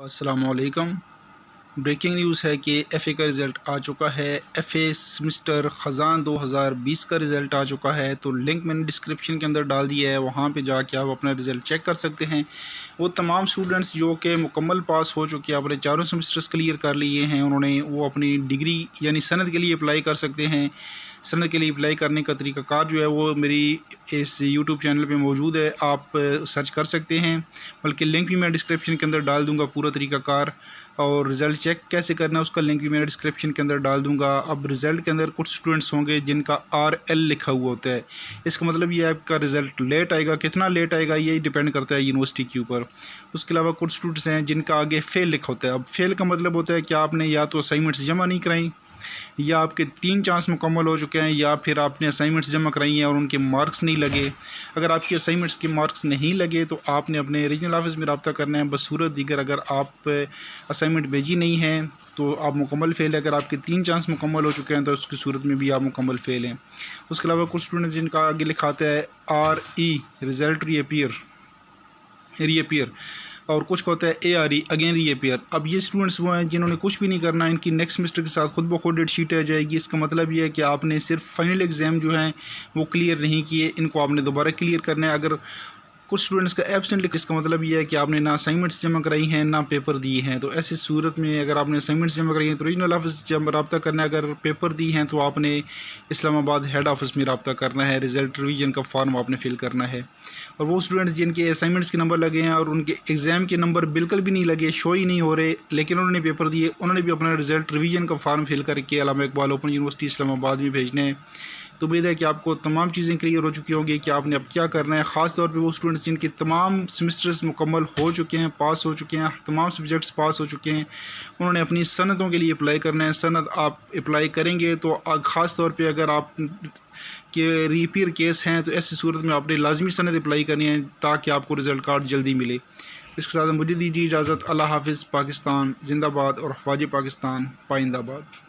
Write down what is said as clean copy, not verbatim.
अस्सलामुअलैकुम। Breaking news है कि एफ़ए का रिज़ल्ट आ चुका है। एफ़ए सेमेस्टर ख़ज़ान 2020 का रिज़ल्ट आ चुका है। तो लिंक मैंने डिस्क्रिप्शन के अंदर डाल दिया है, वहाँ पे जाके आप अपना रिज़ल्ट चेक कर सकते हैं। वो तमाम स्टूडेंट्स जो कि मुकम्मल पास हो चुके हैं, अपने चारों सेमेस्टर्स क्लियर कर लिए हैं, उन्होंने वो अपनी डिग्री यानी सनद के लिए अप्लाई कर सकते हैं। सनद के लिए अप्लाई करने का तरीक़ाकार जो है वो मेरी इस यूट्यूब चैनल पे मौजूद है, आप सर्च कर सकते हैं। बल्कि लिंक भी मैं डिस्क्रिप्शन के अंदर डाल दूँगा पूरा तरीक़ाकार, और रिज़ल्ट चेक कैसे करना है उसका लिंक भी मैं डिस्क्रिप्शन के अंदर डाल दूँगा। अब रिज़ल्ट के अंदर कुछ स्टूडेंट्स होंगे जिनका RL लिखा हुआ होता है, इसका मतलब ये आपका रिज़ल्ट लेट आएगा। कितना लेट आएगा ये डिपेंड करता है यूनिवर्सिटी के ऊपर। उसके अलावा कुछ स्टूडेंट्स हैं जिनका आगे फ़ेल लिखा होता है। अब फ़ेल का मतलब होता है कि आपने या तो असाइनमेंट्स जमा नहीं कराई, या आपके 3 चांस मुकम्मल हो चुके हैं, या फिर आपने असाइनमेंट्स जमा कराई हैं और उनके मार्क्स नहीं लगे। अगर आपकी असाइनमेंट्स के मार्क्स नहीं लगे तो आपने अपने रीजनल ऑफिस में रब्ता करना है। बसूरत दीगर अगर आप असाइनमेंट भेजी नहीं हैं तो आप मुकम्मल फ़ेल है। अगर आपके 3 चांस मुकम्मल हो चुके हैं तो उसकी सूरत में भी आप मुकम्मल फ़ेल हैं। उसके अलावा कुछ स्टूडेंट्स जिनका आगे लिखा आता है RE रिज़ल्ट रीअपीयर, और कुछ को होता है ARE अगेन रीअपीयर। अब ये स्टूडेंट्स वो हैं जिन्होंने कुछ भी नहीं करना, इनकी नेक्स्ट सेमेस्टर के साथ खुद ब खुद डेट शीट आ जाएगी। इसका मतलब ये है कि आपने सिर्फ फाइनल एग्ज़ाम जो हैं वो क्लियर नहीं किए, इनको आपने दोबारा क्लियर करना है। अगर कुछ स्टूडेंट्स का एब्सेंट लिखा, इसका मतलब ये है कि आपने ना असाइनमेंट्स जमा कराई हैं ना पेपर दिए हैं। तो ऐसी सूरत में अगर आपने असाइनमेंट्स जमा कराई हैं तो रीजनल ऑफिस जब रब्ता करना है, अगर पेपर दी हैं तो आपने इस्लामाबाद हेड ऑफिस में रब्ता करना है। रिज़ल्ट रिवीजन का फॉर्म आपने फिल करना है। और वो स्टूडेंट्स जिनके असाइनमेंट्स के नंबर लगे हैं और उनके एग्ज़ाम के नंबर बिल्कुल भी नहीं लगे, शो ही नहीं हो रहे, लेकिन उन्होंने पेपर दिए, उन्होंने भी अपना रिज़ल्ट रिवीजन का फॉर्म फिल करके अल्लामा इकबाल ओपन यूनिवर्सिटी इस्लामाबाद में भेजने हैं। तो उम्मीद है कि आपको तमाम चीज़ें क्लियर हो चुकी होंगी कि आपने अब क्या करना है। ख़ास तौर पे वो स्टूडेंट्स जिनके तमाम सेमेस्टर्स मुकम्मल हो चुके हैं, पास हो चुके हैं, तमाम सब्जेक्ट्स पास हो चुके हैं, उन्होंने अपनी सनदों के लिए अप्लाई करना है। सनद आप अप्लाई करेंगे तो ख़ास तौर पे अगर आप के रीपीयर केस हैं तो ऐसी सूरत में आपने लाजमी सनद अप्लाई करनी है ताकि आपको रिज़ल्ट कार्ड जल्दी मिले। इसके साथ मुझे दीजिए इजाज़त। अल्लाह हाफ़िज़। पाकिस्तान जिंदाबाद और ख्वाजा पाकिस्तान पाइंदाबाद।